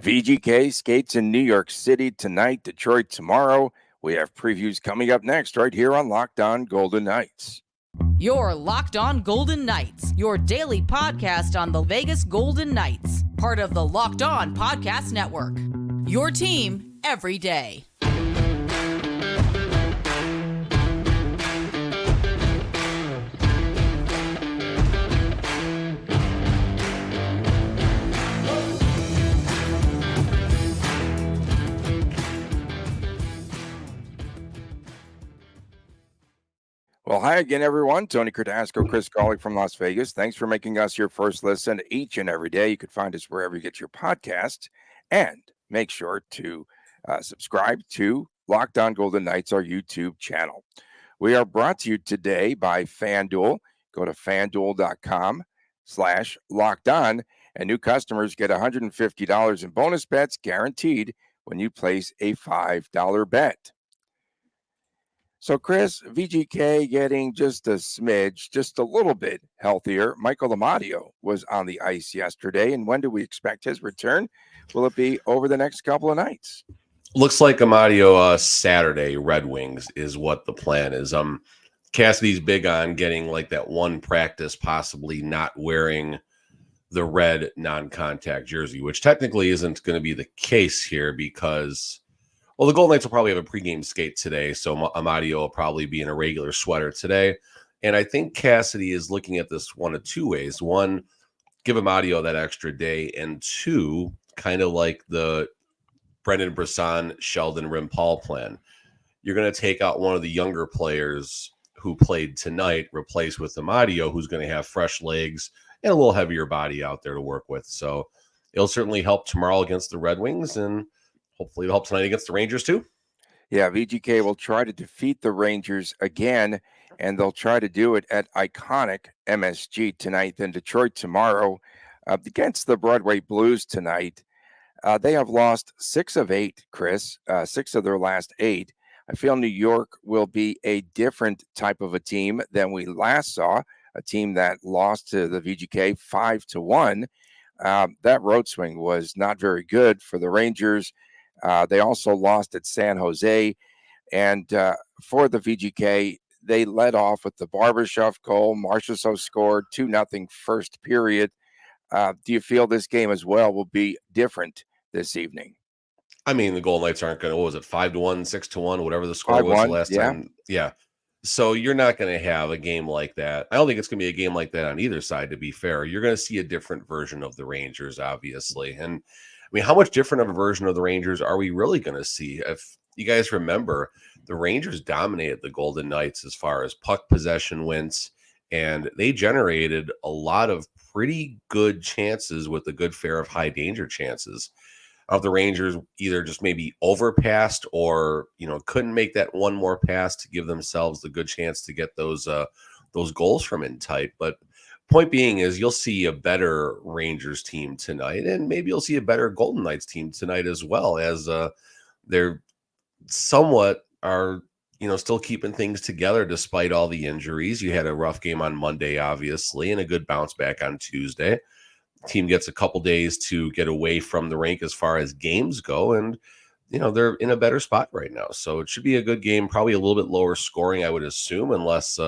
VGK skates in New York City tonight, Detroit tomorrow. We have previews coming up next right here on Locked On Golden Knights. Your Locked On Golden Knights, your daily podcast on the Vegas Golden Knights, part of the Locked On Podcast Network. Your team every day. Well, hi again, everyone. Tony Cardasco, Chris Gawley from Las Vegas. Thanks for making us your first listen each and every day. You can find us wherever you get your podcasts. And make sure to subscribe to Locked On Golden Knights, our YouTube channel. We are brought to you today by FanDuel. Go to FanDuel.com/LockedOn, and new customers get $150 in bonus bets guaranteed when you place a $5 bet. So, Chris, VGK getting just a smidge, just a little bit healthier. Michael Amadio was on the ice yesterday. And when do we expect his return? Will it be over the next couple of nights? Looks like Amadio Saturday, Red Wings is what the plan is. Cassidy's big on getting like that one practice, possibly not wearing the red non-contact jersey, which technically isn't going to be the case here because, well, the Golden Knights will probably have a pregame skate today, so Amadio will probably be in a regular sweater today. And I think Cassidy is looking at this one of two ways. One, give Amadio that extra day, and two, kind of like the Brendan Brisson, Sheldon Rimpal plan. You're going to take out one of the younger players who played tonight, replace with Amadio, who's going to have fresh legs and a little heavier body out there to work with. So it'll certainly help tomorrow against the Red Wings, and hopefully it'll help tonight against the Rangers too. Yeah, VGK will try to defeat the Rangers again, and they'll try to do it at iconic MSG tonight. Then Detroit tomorrow against the Broadway Blues tonight. They have lost 6 of 8, Chris, 6 of their last 8. I feel New York will be a different type of a team than we last saw, a team that lost to the VGK 5-1. That road swing was not very good for the Rangers. They also lost at San Jose. And for the VGK, they led off with the Barbashev goal. Marchessault scored 2-0 first period. Do you feel this game as well will be different this evening? I mean, the Golden Knights aren't going to, what was it, 5-1, 6-1, whatever the score was the last time. Yeah. So you're not going to have a game like that. I don't think it's going to be a game like that on either side, to be fair. You're going to see a different version of the Rangers, obviously. And I mean, how much different of a version of the Rangers are we really going to see? If you guys remember, the Rangers dominated the Golden Knights as far as puck possession went, and they generated a lot of pretty good chances with a good fair of high danger chances. Of the Rangers either just maybe overpassed or, couldn't make that one more pass to give themselves the good chance to get those goals from in tight. But point being is you'll see a better Rangers team tonight, and maybe you'll see a better Golden Knights team tonight as well, as they're somewhat are, still keeping things together despite all the injuries. You had a rough game on Monday, obviously, and a good bounce back on Tuesday. Team gets a couple days to get away from the rink as far as games go, and they're in a better spot right now, so it should be a good game. Probably a little bit lower scoring, I would assume, unless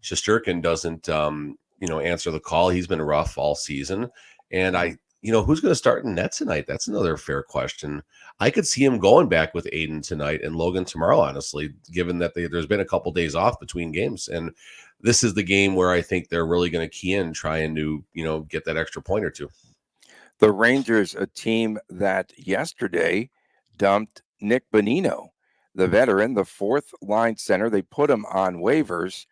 Shesterkin doesn't answer the call. He's been rough all season, and who's going to start in net tonight? That's another fair question. I could see him going back with Aiden tonight and Logan tomorrow, honestly, given that there's been a couple days off between games. And this is the game where I think they're really going to key in, trying to, get that extra point or two. The Rangers, a team that yesterday dumped Nick Bonino, the veteran, the fourth line center. They put him on waivers.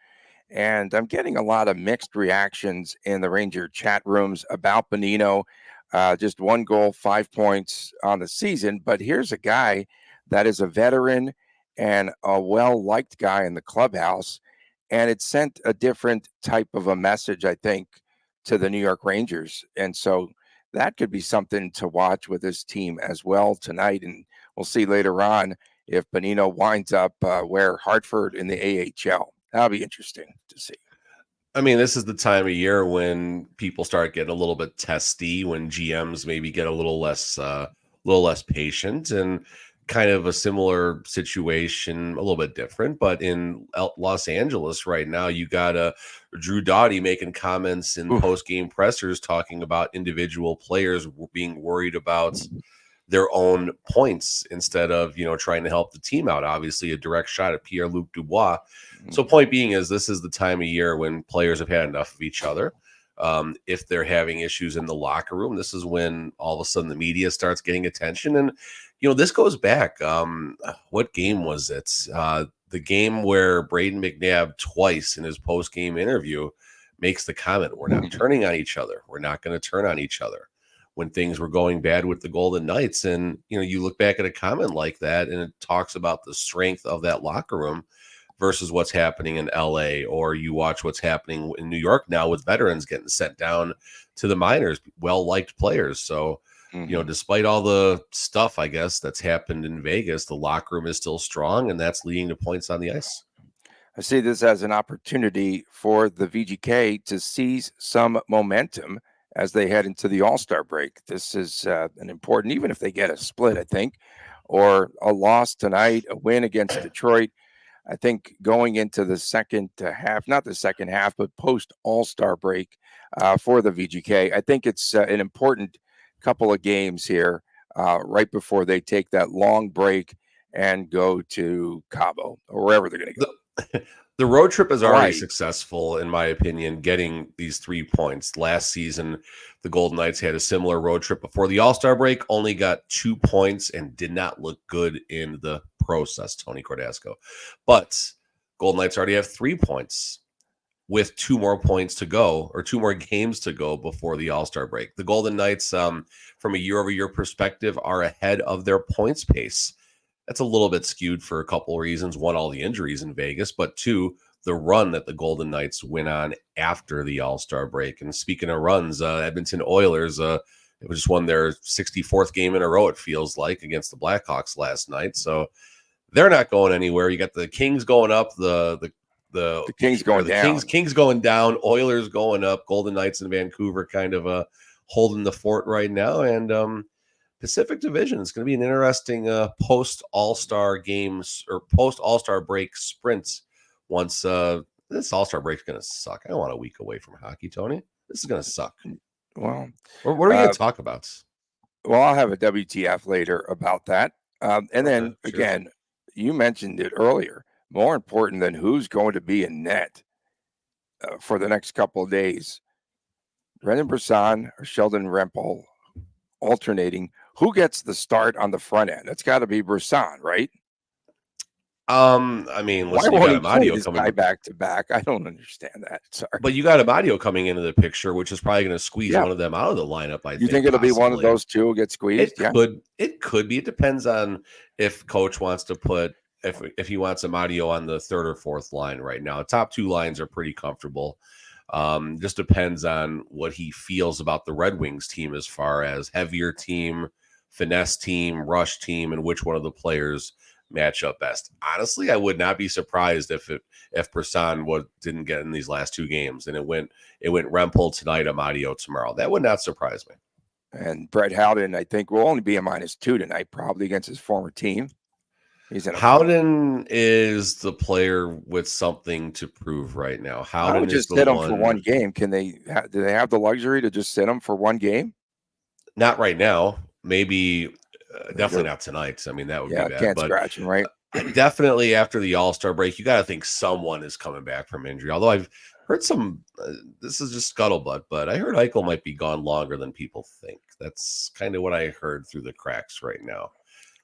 And I'm getting a lot of mixed reactions in the Ranger chat rooms about Bonino. Just 1 goal, 5 points on the season. But here's a guy that is a veteran and a well-liked guy in the clubhouse. And it sent a different type of a message, I think, to the New York Rangers. And so that could be something to watch with this team as well tonight. And we'll see later on if Bonino winds up where Hartford in the AHL. That'll be interesting to see. I mean, this is the time of year when people start getting a little bit testy, when GMs maybe get a little less little less patient, and kind of a similar situation, a little bit different. But in Los Angeles right now, you got Drew Doughty making comments in post-game pressers talking about individual players being worried about their own points instead of, trying to help the team out. Obviously, a direct shot at Pierre-Luc Dubois. So point being is this is the time of year when players have had enough of each other. If they're having issues in the locker room, this is when all of a sudden the media starts getting attention. And, this goes back. What game was it? The game where Braden McNabb twice in his post-game interview makes the comment, we're not turning on each other. We're not going to turn on each other, when things were going bad with the Golden Knights. And, you look back at a comment like that and it talks about the strength of that locker room versus what's happening in LA, or you watch what's happening in New York now with veterans getting sent down to the minors, well-liked players. So, despite all the stuff, I guess, that's happened in Vegas, the locker room is still strong, and that's leading to points on the ice. I see this as an opportunity for the VGK to seize some momentum as they head into the AllStar break. This is an important, even if they get a split, I think, or a loss tonight, a win against Detroit. I think going into the second half, not the second half, but post AllStar break for the VGK, I think it's an important couple of games here right before they take that long break and go to Cabo or wherever they're going to go. The road trip is already successful, in my opinion, getting these 3 points. Last season, the Golden Knights had a similar road trip before the All-Star break, only got 2 points and did not look good in the process, Tony Cordasco. But Golden Knights already have 3 points with 2 more points to go, or 2 more games to go before the All-Star break. The Golden Knights, from a year-over-year perspective, are ahead of their points pace. That's a little bit skewed for a couple of reasons. One, all the injuries in Vegas, but 2, the run that the Golden Knights went on after the All-Star break. And speaking of runs, Edmonton Oilers, it was just won their 64th game in a row, it feels like, against the Blackhawks last night. So they're not going anywhere. You got the Kings going up, the Kings going down. Kings going down, Oilers going up, Golden Knights in Vancouver kind of holding the fort right now. And Pacific Division is going to be an interesting post All-Star games or post All-Star break sprints. Once this All-Star break is going to suck. I don't want a week away from hockey, Tony. This is going to suck. Well, what are we going to talk about? Well, I'll have a WTF later about that. And then again, you mentioned it earlier. More important than who's going to be in net for the next couple of days, Brendan Brisson or Sheldon Rempel alternating. Who gets the start on the front end? It's got to be Brisson, right? I mean, listen, why you won't got Amadio coming back to back? I don't understand that. Sorry, but you got Amadio coming into the picture, which is probably going to squeeze one of them out of the lineup. You think it'll be one of those two who get squeezed? It could be. It depends on if coach wants to put if he wants Amadio on the third or fourth line right now. The top 2 lines are pretty comfortable. Just depends on what he feels about the Red Wings team as far as heavier team, finesse team, rush team, and which one of the players match up best. Honestly, I would not be surprised if Brisson didn't get in these last 2 games and it went Rempel tonight, Amadio tomorrow. That would not surprise me. And Brett Howden, I think, will only be a -2 tonight, probably against his former team. Howden is the player with something to prove right now. Howden would just sit him for one game. Can they? Do they have the luxury to just sit him for one game? Not right now. Maybe. Definitely not tonight. I mean, that would be bad. Can't scratch him, right? Definitely after the All-Star break, you got to think someone is coming back from injury. Although I've heard some, this is just scuttlebutt, but I heard Eichel might be gone longer than people think. That's kind of what I heard through the cracks right now.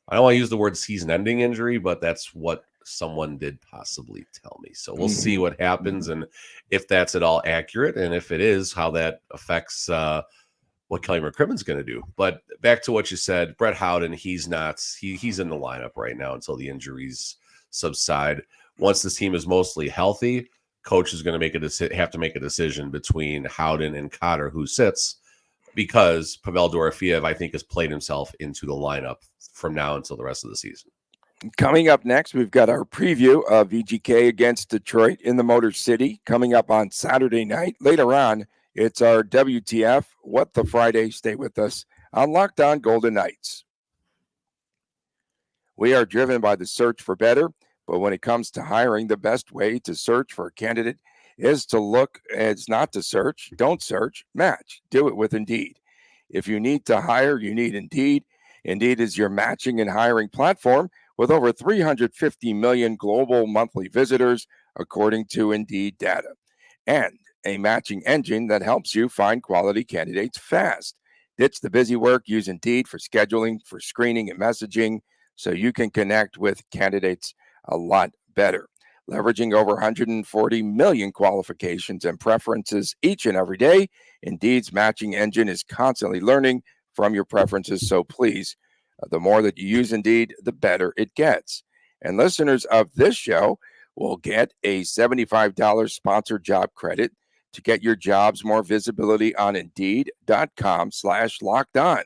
I don't want to use the word season-ending injury, but that's what someone did possibly tell me. So we'll see what happens and if that's at all accurate, and if it is, how that affects what Kelly McCrimmon's going to do. But back to what you said, Brett Howden, he's in the lineup right now until the injuries subside. Once this team is mostly healthy, coach is going to have to make a decision between Howden and Cotter who sits, because Pavel Dorofeev, I think, has played himself into the lineup from now until the rest of the season. Coming up next, we've got our preview of VGK against Detroit in the Motor City coming up on Saturday night. Later on, it's our WTF, What the Friday. Stay with us on Locked On Golden Knights. We are driven by the search for better, but when it comes to hiring, the best way to search for a candidate is to look. It's not to search. Don't search. Match. Do it with Indeed. If you need to hire, you need Indeed. Indeed is your matching and hiring platform with over 350 million global monthly visitors, according to Indeed data, and a matching engine that helps you find quality candidates fast. Ditch the busy work. Use Indeed for scheduling, for screening, and messaging so you can connect with candidates a lot better. Leveraging over 140 million qualifications and preferences each and every day, Indeed's matching engine is constantly learning from your preferences. So please, the more that you use Indeed, the better it gets. And listeners of this show will get a $75 sponsored job credit to get your jobs more visibility on Indeed.com/lockedon.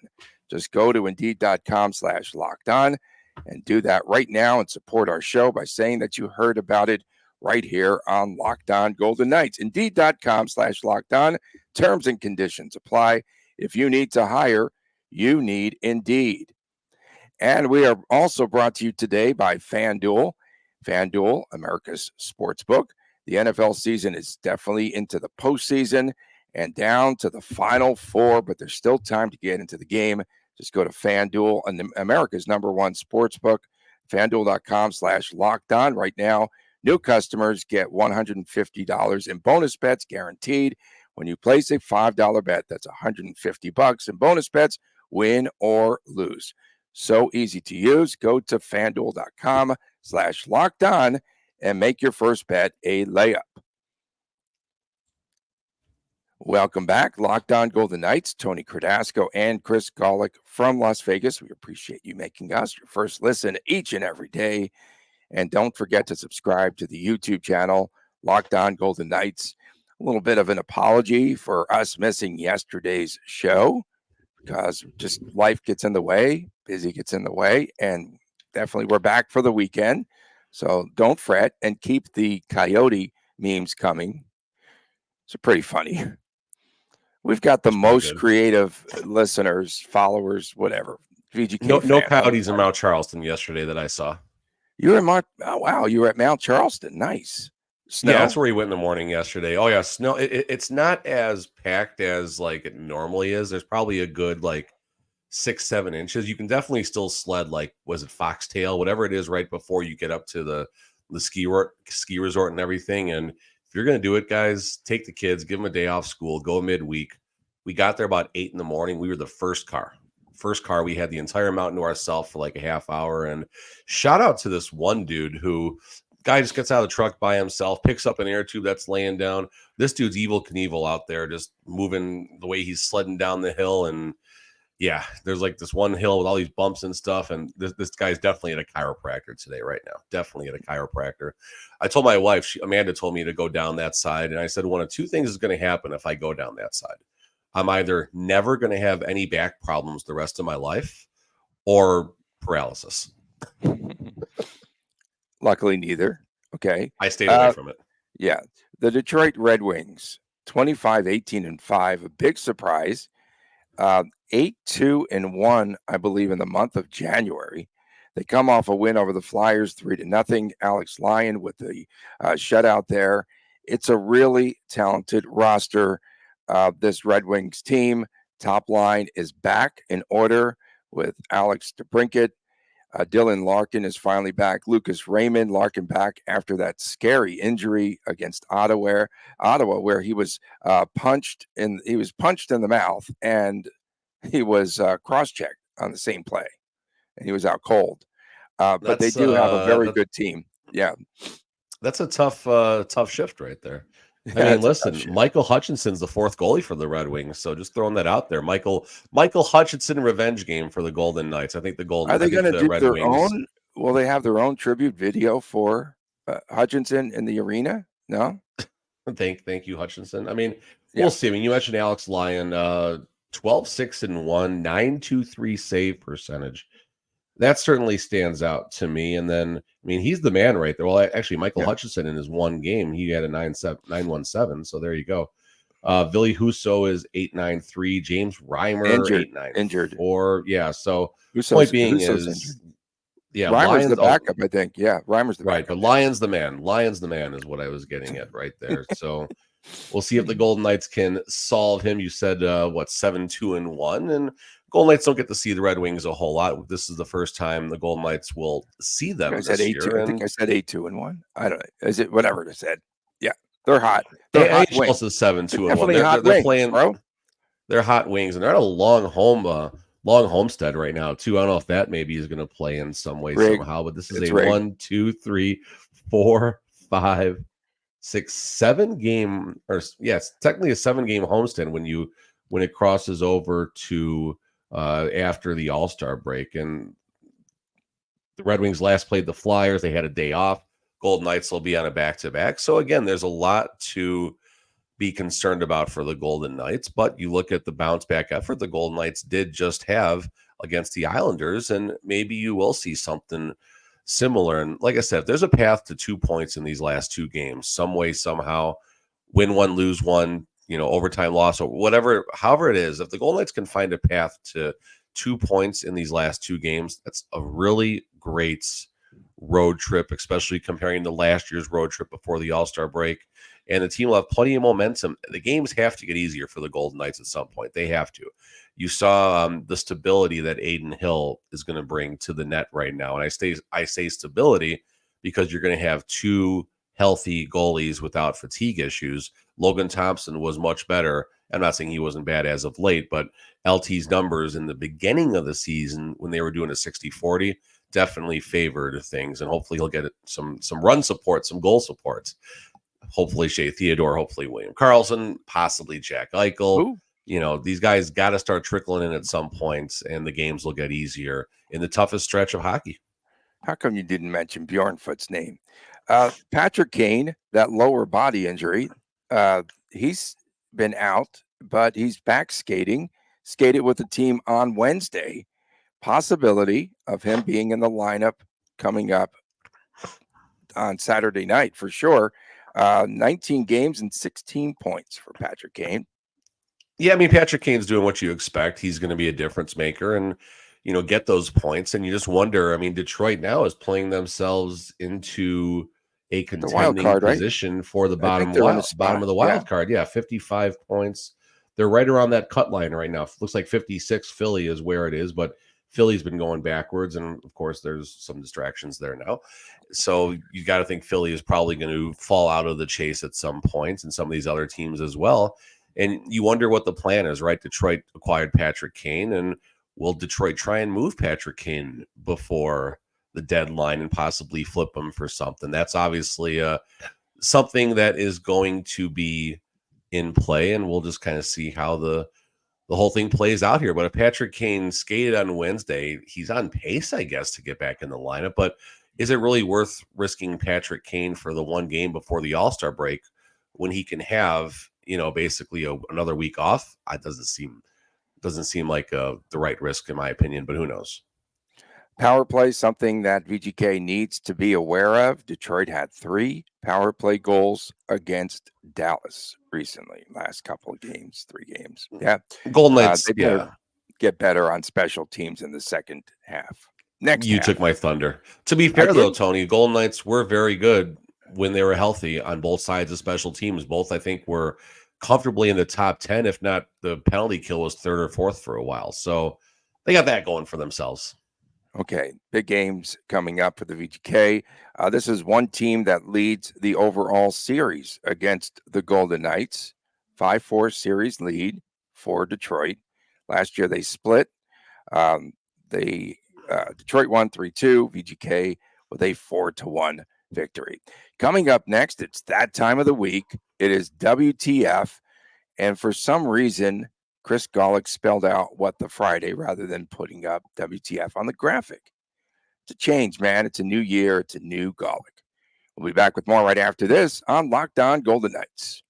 Just go to Indeed.com/lockedon and do that right now and support our show by saying that you heard about it right here on Locked On Golden Knights. Indeed.com/lockedon. Terms and conditions apply. If you need to hire, you need Indeed. And we are also brought to you today by FanDuel. FanDuel, America's sportsbook. The NFL season is definitely into the postseason and down to the Final Four, but there's still time to get into the game. Just go to FanDuel, and America's #1 sportsbook, FanDuel.com/lockedon. Right now, new customers get $150 in bonus bets guaranteed when you place a $5 bet. That's $150 in bonus bets, win or lose. So easy to use. Go to FanDuel.com/lockedon and make your first bet a layup. Welcome back. Locked On Golden Knights, Tony Cardasco and Chris Golick from Las Vegas. We appreciate you making us your first listen each and every day. And don't forget to subscribe to the YouTube channel, Locked On Golden Knights. A little bit of an apology for us missing yesterday's show because just life gets in the way, busy gets in the way, and definitely we're back for the weekend. So don't fret and keep the coyote memes coming. It's pretty funny. We've got the most creative listeners, followers, whatever. VGK no coyotes in Mount Charleston yesterday that I saw. You were at you were at Mount Charleston. Nice. Snow? Yeah, that's where he went in the morning yesterday. Oh yeah, snow. It's not as packed as like it normally is. There's probably a good like 6-7 inches. You can definitely still sled, like, was it Foxtail, whatever it is, right before you get up to the ski resort and everything. And if you're going to do it, guys, take the kids, give them a day off school, go midweek. We got there about 8 in the morning. We were the first car. We had the entire mountain to ourselves for like a half hour. And shout out to this one dude who guy just gets out of the truck by himself, picks up an air tube that's laying down. This dude's Evel Knievel out there, just moving the way he's sledding down the hill. And yeah, there's like this one hill with all these bumps and stuff. And this guy's definitely at a chiropractor today, right now. Definitely at a chiropractor. I told my wife, Amanda told me to go down that side. And I said, one of two things is going to happen if I go down that side. I'm either never going to have any back problems the rest of my life or paralysis. Luckily, neither. Okay. I stayed away from it. Yeah. The Detroit Red Wings, 25-18-5, a big surprise. 8-2-1, I believe, in the month of January. They come off a win over the Flyers 3-0. Alex Lyon with the shutout there. It's a really talented roster. This Red Wings team, top line is back in order with Alex DeBrincat. Dylan Larkin is finally back. Lucas Raymond, Larkin back after that scary injury against Ottawa, where he was punched in the mouth, and he was cross-checked on the same play, and he was out cold. But they do have a very good team. Yeah, that's a tough shift right there. I mean, listen, Michael Hutchinson's the fourth goalie for the Red Wings, so just throwing that out there. Michael Hutchinson revenge game for the Golden Knights. I think the Golden. Are they going to do Red their Wings, own? Will they have their own tribute video for Hutchinson in the arena? No. Thank you, Hutchinson. I mean, we'll see. I mean, you mentioned Alex Lyon, 12-6-1, 923 save percentage. That certainly stands out to me. And then, I mean, he's the man right there. Well, actually, Michael Hutchinson in his one game, he had a 917. So there you go. Ville Husso is 893. James Reimer, injured. Or yeah. So Husso's, point being Husso's is injured. Yeah, Reimer's the backup, I think. Yeah, Reimer's the right, backup. but Lyon's the man. Lyon's the man is what I was getting at right there. So we'll see if the Golden Knights can solve him. You said 7-2-1, and Golden Knights don't get to see the Red Wings a whole lot. This is the first time the Golden Knights will see them this year. I think I said 8-2-1. I don't know. Is it whatever it said? Yeah, they're hot. They're hot wings. Also 7-2-1. Definitely hot wings, playing, bro. They're hot wings, and they're at a long homestead right now too. I don't know if that maybe is going to play in some way somehow, but this is a 1, 2, 3, 4, 5, 6, 7 game, or it's technically a 7-game homestand when it crosses over to after the AllStar break. And the Red Wings last played the Flyers. They had a day off. Golden Knights will be on a back-to-back. So again, there's a lot to be concerned about for the Golden Knights, but you look at the bounce back effort the Golden Knights did just have against the Islanders, and maybe you will see something similar. And like I said, if there's a path to 2 points in these last 2 games, some way, somehow, win one, lose one, overtime loss or whatever, however it is, if the Golden Knights can find a path to 2 points in these last 2 games, that's a really great road trip, especially comparing to last year's road trip before the All-Star break. And the team will have plenty of momentum. The games have to get easier for the Golden Knights at some point. They have to. You saw the stability that Aiden Hill is going to bring to the net right now. And I say stability because you're going to have 2 healthy goalies without fatigue issues. Logan Thompson was much better. I'm not saying he wasn't bad as of late, but LT's numbers in the beginning of the season when they were doing a 60-40 definitely favored things. And hopefully he'll get some run support, some goal support. Hopefully Shea Theodore, hopefully William Karlsson, possibly Jack Eichel. Ooh. These guys got to start trickling in at some points, and the games will get easier in the toughest stretch of hockey. How come you didn't mention Bjornfoot's name? Patrick Kane, that lower body injury, he's been out, but he's back skating. Skated with the team on Wednesday. Possibility of him being in the lineup coming up on Saturday night for sure. 19 games and 16 points for Patrick Kane. Yeah, I mean, Patrick Kane's doing what you expect. He's going to be a difference maker and, get those points. And you just wonder, I mean, Detroit now is playing themselves into a contending position, right? For the bottom of the wild card. Yeah, 55 points. They're right around that cut line right now. It looks like 56 Philly is where it is, but Philly's been going backwards, and of course there's some distractions there now. So you got to think Philly is probably going to fall out of the chase at some points, and some of these other teams as well. And you wonder what the plan is, right? Detroit acquired Patrick Kane, and will Detroit try and move Patrick Kane before the deadline and possibly flip him for something? That's obviously something that is going to be in play, and we'll just kind of see how the whole thing plays out here. But if Patrick Kane skated on Wednesday, he's on pace, I guess, to get back in the lineup. But is it really worth risking Patrick Kane for the one game before the All-Star break when he can have, basically another week off? It doesn't seem like the right risk, in my opinion, but who knows? Power play, something that VGK needs to be aware of. Detroit had 3 power play goals against Dallas recently. Last couple of games, 3 games. Yeah. Golden Knights, they better get better on special teams in the second half. You took my thunder. To be fair, though, Tony, Golden Knights were very good when they were healthy on both sides of special teams. Both, I think, were comfortably in the top 10, if not the penalty kill was 3rd or 4th for a while. So they got that going for themselves. Okay, big games coming up for the VGK. This is one team that leads the overall series against the Golden Knights. 5-4 series lead for Detroit. Last year they split. Detroit won 3-2. VGK with a 4-1 victory. Coming up next, it's that time of the week. It is WTF. And for some reason, Chris Golick spelled out what the Friday rather than putting up WTF on the graphic. It's a change, man. It's a new year. It's a new Golick. We'll be back with more right after this on Locked On Golden Knights.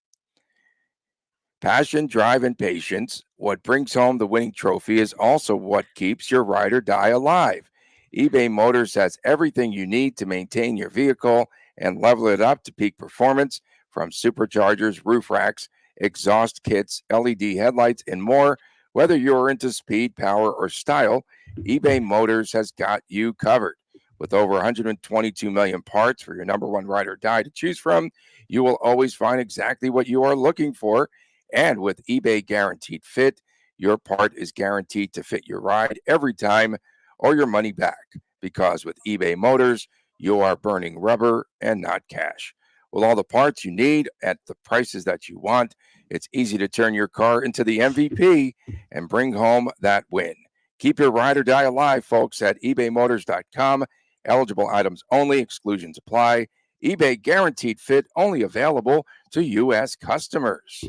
Passion, drive, and patience. What brings home the winning trophy is also what keeps your ride or die alive. eBay Motors has everything you need to maintain your vehicle and level it up to peak performance, from superchargers, roof racks, exhaust kits, LED headlights, and more. Whether you're into speed, power, or style, eBay Motors has got you covered. With over 122 million parts for your number one ride or die to choose from, you will always find exactly what you are looking for. And with eBay Guaranteed Fit, your part is guaranteed to fit your ride every time or your money back. Because with eBay Motors, you are burning rubber and not cash. With all the parts you need at the prices that you want, it's easy to turn your car into the MVP and bring home that win. Keep your ride or die alive, folks, at ebaymotors.com. Eligible items only. Exclusions apply. eBay Guaranteed Fit only available to U.S. customers.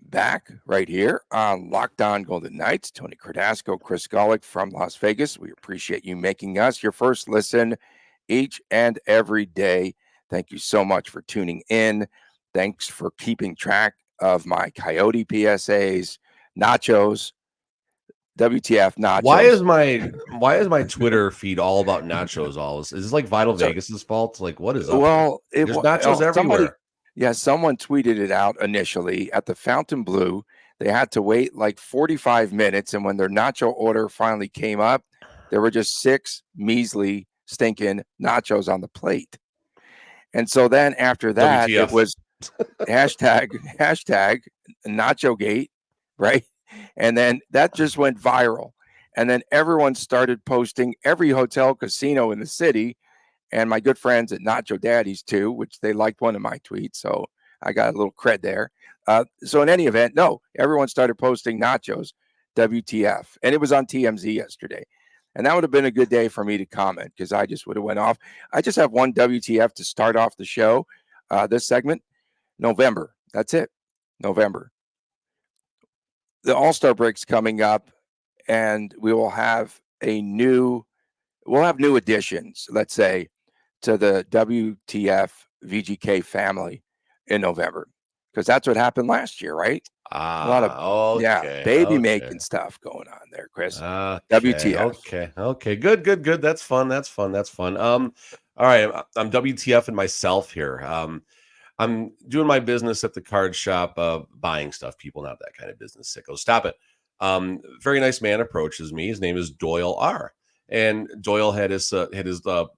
Back right here on Locked On Golden Knights. Tony Cardasco, Chris Golick from Las Vegas. We appreciate you making us your first listen each and every day. Thank you so much for tuning in. Thanks for keeping track of my Coyote PSAs, nachos, WTF nachos. Why is my Twitter feed all about nachos? Is this like Vital Vegas's fault? Like, what is up? Well, there's nachos everywhere. Someone tweeted it out initially at the Fountain Blue. They had to wait like 45 minutes, and when their nacho order finally came up, there were just 6 measly stinking nachos on the plate. And so then after that, WTF. It was hashtag NachoGate, right? And then that just went viral. And then everyone started posting, every hotel, casino in the city. And my good friends at Nacho Daddies too, which they liked one of my tweets. So I got a little cred there. So in any event, no, everyone started posting nachos, WTF. And it was on TMZ yesterday. And that would have been a good day for me to comment because I just would have went off. I just have one WTF to start off the show, this segment. November. That's it. November. The AllStar break's coming up, and we will have new additions, let's say, to the WTF VGK family in November, because that's what happened last year, right? A lot of baby making stuff going on there, Chris. WTF. Okay. Good. That's fun. All right, I'm WTF-ing myself here. I'm doing my business at the card shop, buying stuff. People, not that kind of business, sicko. Stop it. Very nice man approaches me. His name is Doyle R. And Doyle had his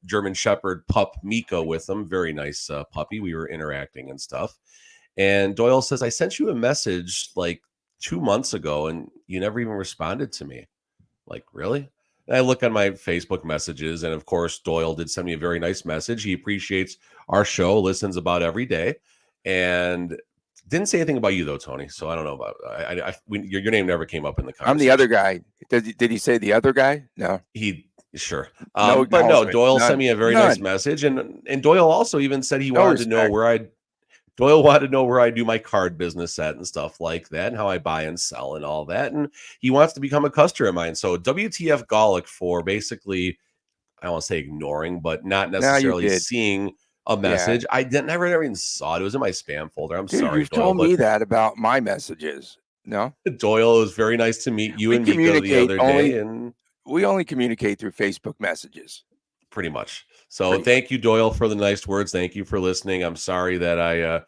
German Shepherd pup Miko with him. Very nice puppy. We were interacting and stuff. And Doyle says, I sent you a message like 2 months ago and you never even responded to me. Like, really? And I look on my Facebook messages, and of course, Doyle did send me a very nice message. He appreciates our show, listens about every day, and didn't say anything about you though, Tony. So I don't know about your name never came up in the conversation. I'm the other guy. Did he say the other guy? No, sure. No, but no, Doyle sent me a very nice message, and Doyle also even said he wanted to know where Doyle wanted to know where I do my card business at and stuff like that, and how I buy and sell and all that. And he wants to become a customer of mine. So WTF Golick for basically, I don't want to say ignoring, but not necessarily seeing a message. Yeah. I never even saw it. It was in my spam folder. I'm sorry, you've told me that about my messages. No, Doyle, it was very nice to meet you and Miko the other day, and we only communicate through Facebook messages. Pretty much. So thank you, Doyle, for the nice words. Thank you for listening. I'm sorry that I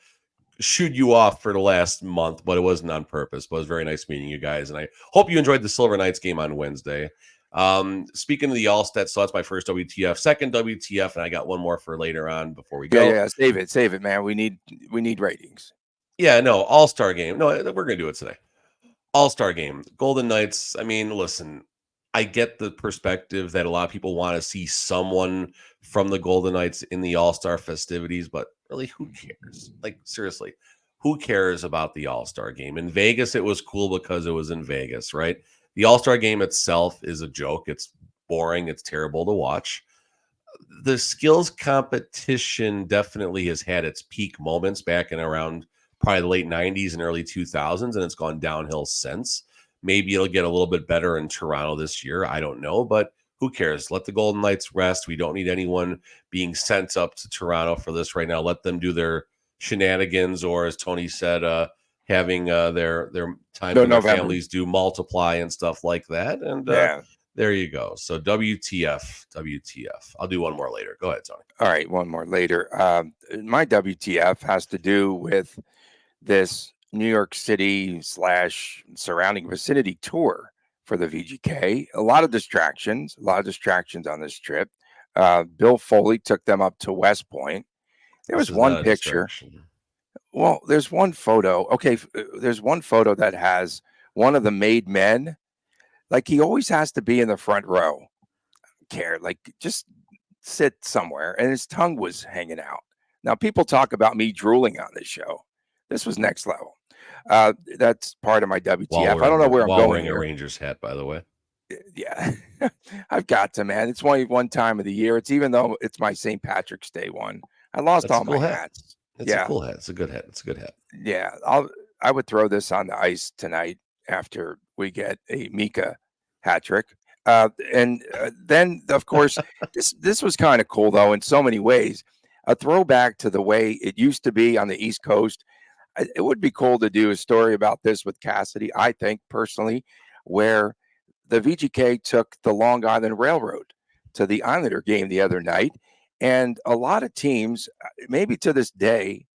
shooed you off for the last month, but it wasn't on purpose. But it was very nice meeting you guys, and I hope you enjoyed the Silver Knights game on Wednesday. Speaking of the All-Stat, so that's my first WTF, second WTF, and I got one more for later on before we go. Yeah, save it, man. We need ratings. Yeah, no, All-Star game. No, we're gonna do it today. All-Star game, Golden Knights. I mean, listen, I get the perspective that a lot of people want to see someone from the Golden Knights in the All-Star festivities, but really, who cares? Like, seriously, who cares about the All-Star game? In Vegas, it was cool because it was in Vegas, right? The All-Star game itself is a joke. It's boring. It's terrible to watch. The skills competition definitely has had its peak moments back in around probably the late 90s and early 2000s, and it's gone downhill since. Maybe it'll get a little bit better in Toronto this year. I don't know, but who cares? Let the Golden Knights rest. We don't need anyone being sent up to Toronto for this right now. Let them do their shenanigans, or as Tony said, having their time with their families do multiply and stuff like that. And there you go. So WTF. I'll do one more later. Go ahead, Tony. All right, one more later. My WTF has to do with this New York City / surrounding vicinity tour for the VGK. A lot of distractions on this trip. Bill Foley took them up to West Point. There was one picture. Well, there's one photo. Okay, there's one photo that has one of the made men. Like, he always has to be in the front row. Care, like, just sit somewhere, and his tongue was hanging out. Now, people talk about me drooling on this show. This was next level. That's part of my WTF. I don't know where I'm going wearing here. A Rangers hat, by the way. Yeah, I've got to, man. It's only one time of the year. It's even though it's my St. Patrick's Day one. I lost all my hats. It's a cool hat. It's a good hat. Yeah, I would throw this on the ice tonight after we get a Mika hat trick. And then, of course, this was kind of cool, though, in so many ways. A throwback to the way it used to be on the East Coast. It would be cool to do a story about this with Cassidy, I think, personally, where the VGK took the Long Island Railroad to the Islander game the other night. And a lot of teams, maybe to this day,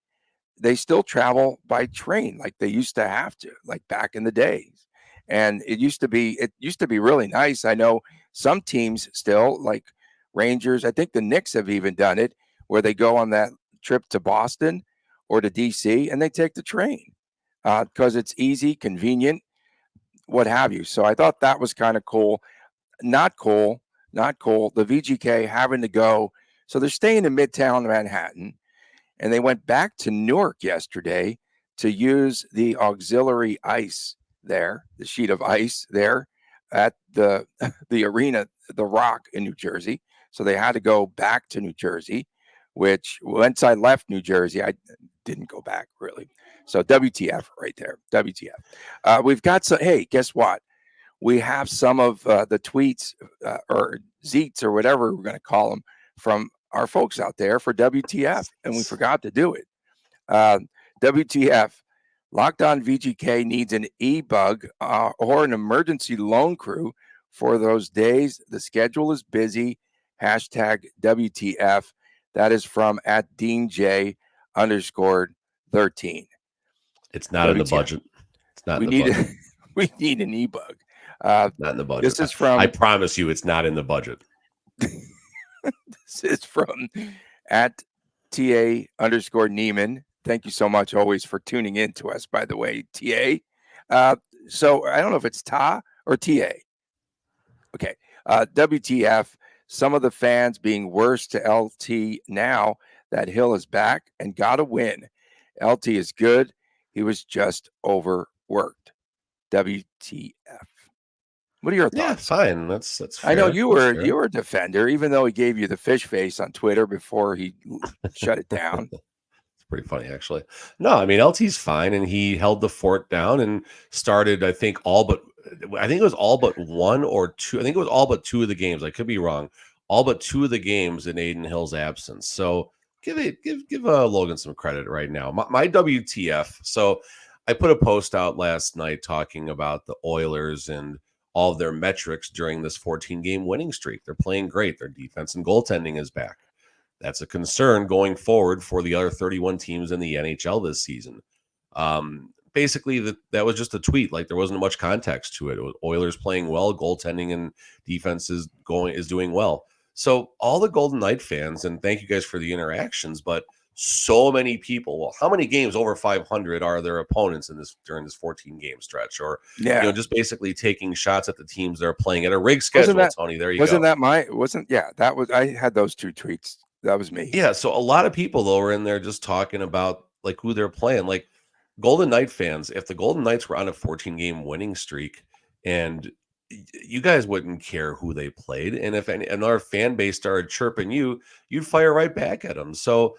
they still travel by train like they used to have to, like back in the days. And it used to be really nice. I know some teams still, like Rangers, I think the Knicks have even done it, where they go on that trip to Boston or to DC and they take the train because it's easy, convenient, what have you. So I thought that was kind of cool. Not cool. The VGK having to go. So they're staying in Midtown Manhattan, and they went back to Newark yesterday to use the auxiliary ice there, the sheet of ice there at the arena, the Rock in New Jersey. So they had to go back to New Jersey, which once I left New Jersey, I didn't go back really. So WTF right there, WTF. We've got some, hey, guess what? We have some of the tweets or zeets or whatever we're going to call them from our folks out there for WTF, and we forgot to do it. WTF, Locked On VGK needs an e-bug or an emergency loan crew for those days. The schedule is busy. Hashtag WTF. That is from @DeanJ_13. It's not in the budget. It's not in the budget. We need an e-bug. Not in the budget. This is from. I promise you, it's not in the budget. This is from @TA_Neiman. Thank you so much always for tuning in to us, by the way, TA. So I don't know if it's Ta or TA. Okay. WTF. Some of the fans being worse to LT now that Hill is back and got a win. LT is good. He was just overworked. WTF. What are your thoughts? Yeah, fine. That's fair. I know you were a defender, even though he gave you the fish face on Twitter before he shut it down. It's pretty funny, actually. No, I mean, LT's fine, and he held the fort down and started, I think it was all but one or two. I think it was all but two of the games. I could be wrong. All but two of the games in Aiden Hill's absence. So give Logan some credit right now. My WTF. So I put a post out last night talking about the Oilers and all of their metrics during this 14-game winning streak. They're playing great. Their defense and goaltending is back. That's a concern going forward for the other 31 teams in the NHL this season. Basically, that was just a tweet. Like, there wasn't much context to it. It was Oilers playing well, goaltending and defense is doing well. So all the Golden Knight fans, and thank you guys for the interactions, but so many people. Well, how many games over 500 are their opponents during this 14-game stretch? Or just basically taking shots at the teams they're playing at a rigged schedule. Tony, there you go. I had those two tweets. That was me. Yeah. So a lot of people though were in there just talking about like who they're playing. Like Golden Knight fans, if the Golden Knights were on a 14-game winning streak, and you guys wouldn't care who they played, and if another fan base started chirping you'd fire right back at them. So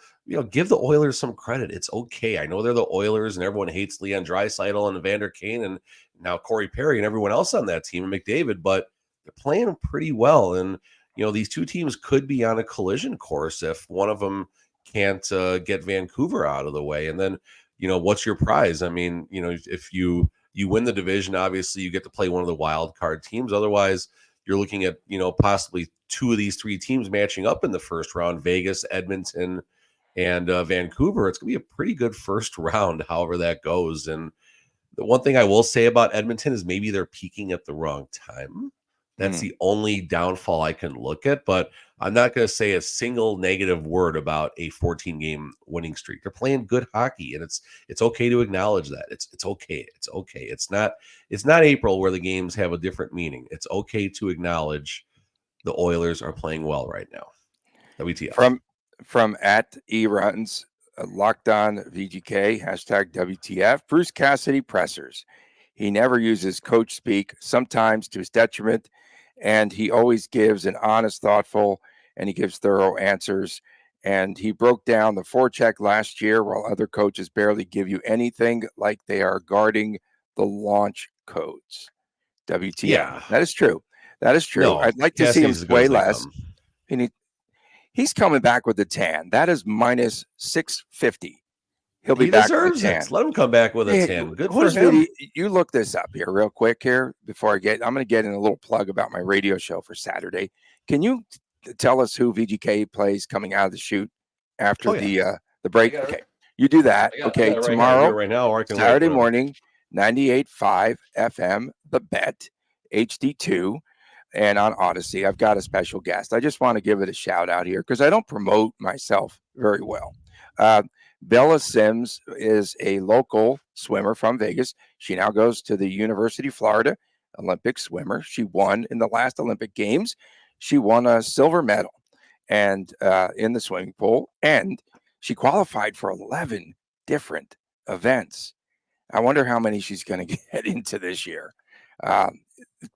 give the Oilers some credit. It's okay. I know they're the Oilers, and everyone hates Leon Draisaitl and Evander Kane, and now Corey Perry and everyone else on that team, and McDavid. But they're playing pretty well, and these two teams could be on a collision course if one of them can't get Vancouver out of the way. And then, what's your prize? I mean, if you win the division, obviously you get to play one of the wild card teams. Otherwise, you're looking at, possibly two of these three teams matching up in the first round, Vegas, Edmonton, and Vancouver. It's going to be a pretty good first round, however that goes. And The one thing I will say about Edmonton is maybe they're peaking at the wrong time. That's the only downfall I can look at, but I'm not going to say a single negative word about a 14-game winning streak. They're playing good hockey, and it's okay to acknowledge that. It's okay. It's okay. It's not April where the games have a different meaning. It's okay to acknowledge the Oilers are playing well right now. WTF. From at eruns, Locked On VGK, hashtag WTF, Bruce Cassidy pressers. He never uses coach speak, sometimes to his detriment, and he always gives an honest, thoughtful, and he gives thorough answers. And he broke down the forecheck last year while other coaches barely give you anything, like they are guarding the launch codes. WTF. Yeah. That is true. That is true. No, I'd like to see him play less. He's coming back with a tan. That is minus 650. He'll be back with a tan. Let him come back with a tan. Good for him. You look this up here real quick here before I'm going to get in a little plug about my radio show for Saturday. Can you tell us who VGK plays coming out of the chute after the break? Okay, you do that. Okay, tomorrow, right now, or Saturday morning, 98.5 FM, The Bet, HD2, and on Odyssey. I've got a special guest. I just want to give it a shout out here because I don't promote myself very well. Bella Sims is a local swimmer from Vegas. She now goes to the University of Florida, Olympic swimmer. She won in the last Olympic Games. She won a silver medal and in the swimming pool, and she qualified for 11 different events. I wonder how many she's going to get into this year.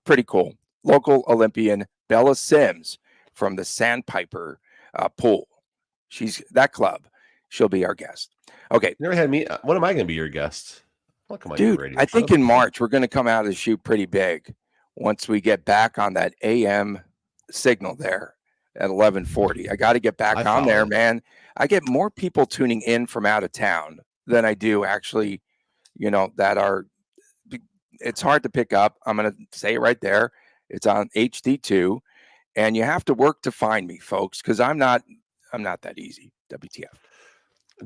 Pretty cool. Local Olympian Bella Sims from the Sandpiper pool. She's that club. She'll be our guest. Okay. You never had me. When am I going to be your guest? Dude, I think in March we're going to come out of the chute pretty big once we get back on that AM signal there at 11:40. I got to get back on there, man. I get more people tuning in from out of town than I do actually, that are. It's hard to pick up. I'm going to say it right there. It's on HD2, and you have to work to find me, folks, because I'm not that easy. WTF.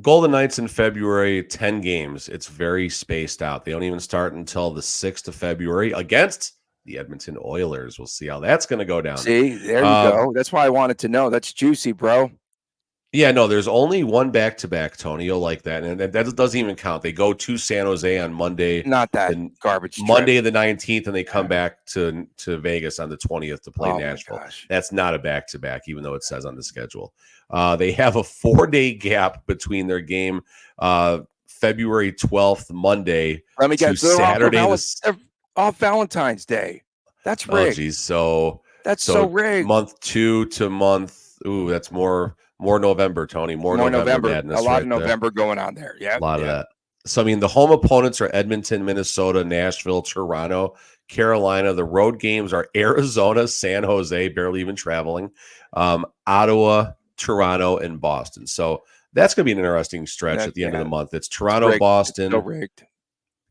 Golden Knights in February, 10 games. It's very spaced out. They don't even start until the 6th of February against the Edmonton Oilers. We'll see how that's going to go down. See, there you go. That's why I wanted to know. That's juicy, bro. Yeah, no, there's only one back-to-back, Tony. You'll like that. And that doesn't even count. They go to San Jose on Monday. Not that garbage trip. Monday the 19th, and they come back to Vegas on the 20th to play Nashville. That's not a back-to-back, even though it says on the schedule. They have a 4-day gap between their game February 12th, Monday, to Saturday. Off Valentine's Day. That's rigged. Oh, geez. So rigged. Month 2 to month. Ooh, that's more November, Tony. More November madness. A lot of November going on there. Yeah. A lot of that. So, I mean, the home opponents are Edmonton, Minnesota, Nashville, Toronto, Carolina. The road games are Arizona, San Jose, barely even traveling, Ottawa, Toronto, and Boston. So that's going to be an interesting stretch at the end of the month. It's Toronto, Boston,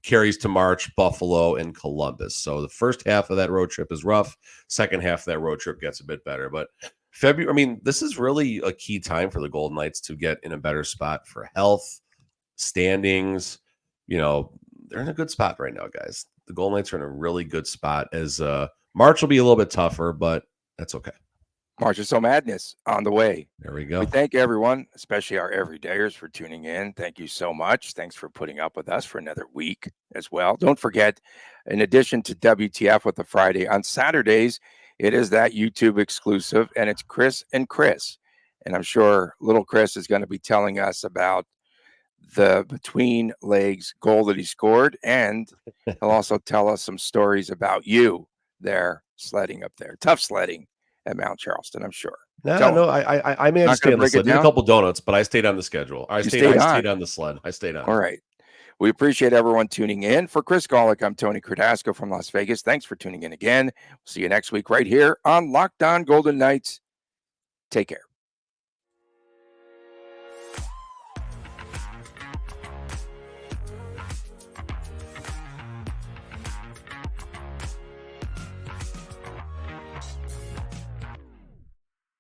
carries to March, Buffalo, and Columbus. So the first half of that road trip is rough. Second half of that road trip gets a bit better. But February, I mean, this is really a key time for the Golden Knights to get in a better spot for health, standings. They're in a good spot right now, guys. The Golden Knights are in a really good spot. As March will be a little bit tougher, but that's okay. March is So Madness on the way. There we go. We thank everyone, especially our everydayers, for tuning in. Thank you so much. Thanks for putting up with us for another week as well. Don't forget, in addition to WTF with the Friday, on Saturdays, it is that YouTube exclusive, and it's Chris and Chris. And I'm sure little Chris is going to be telling us about the between legs goal that he scored, and he'll also tell us some stories about you there sledding up there. Tough sledding at Mount Charleston, I'm sure. No, I may have stayed on the sled. Did a couple donuts, but I stayed on the schedule. I stayed on the sled. I stayed on. All right. We appreciate everyone tuning in. For Chris Golick, I'm Tony Cardasco from Las Vegas. Thanks for tuning in again. We'll see you next week right here on Locked On Golden Knights. Take care.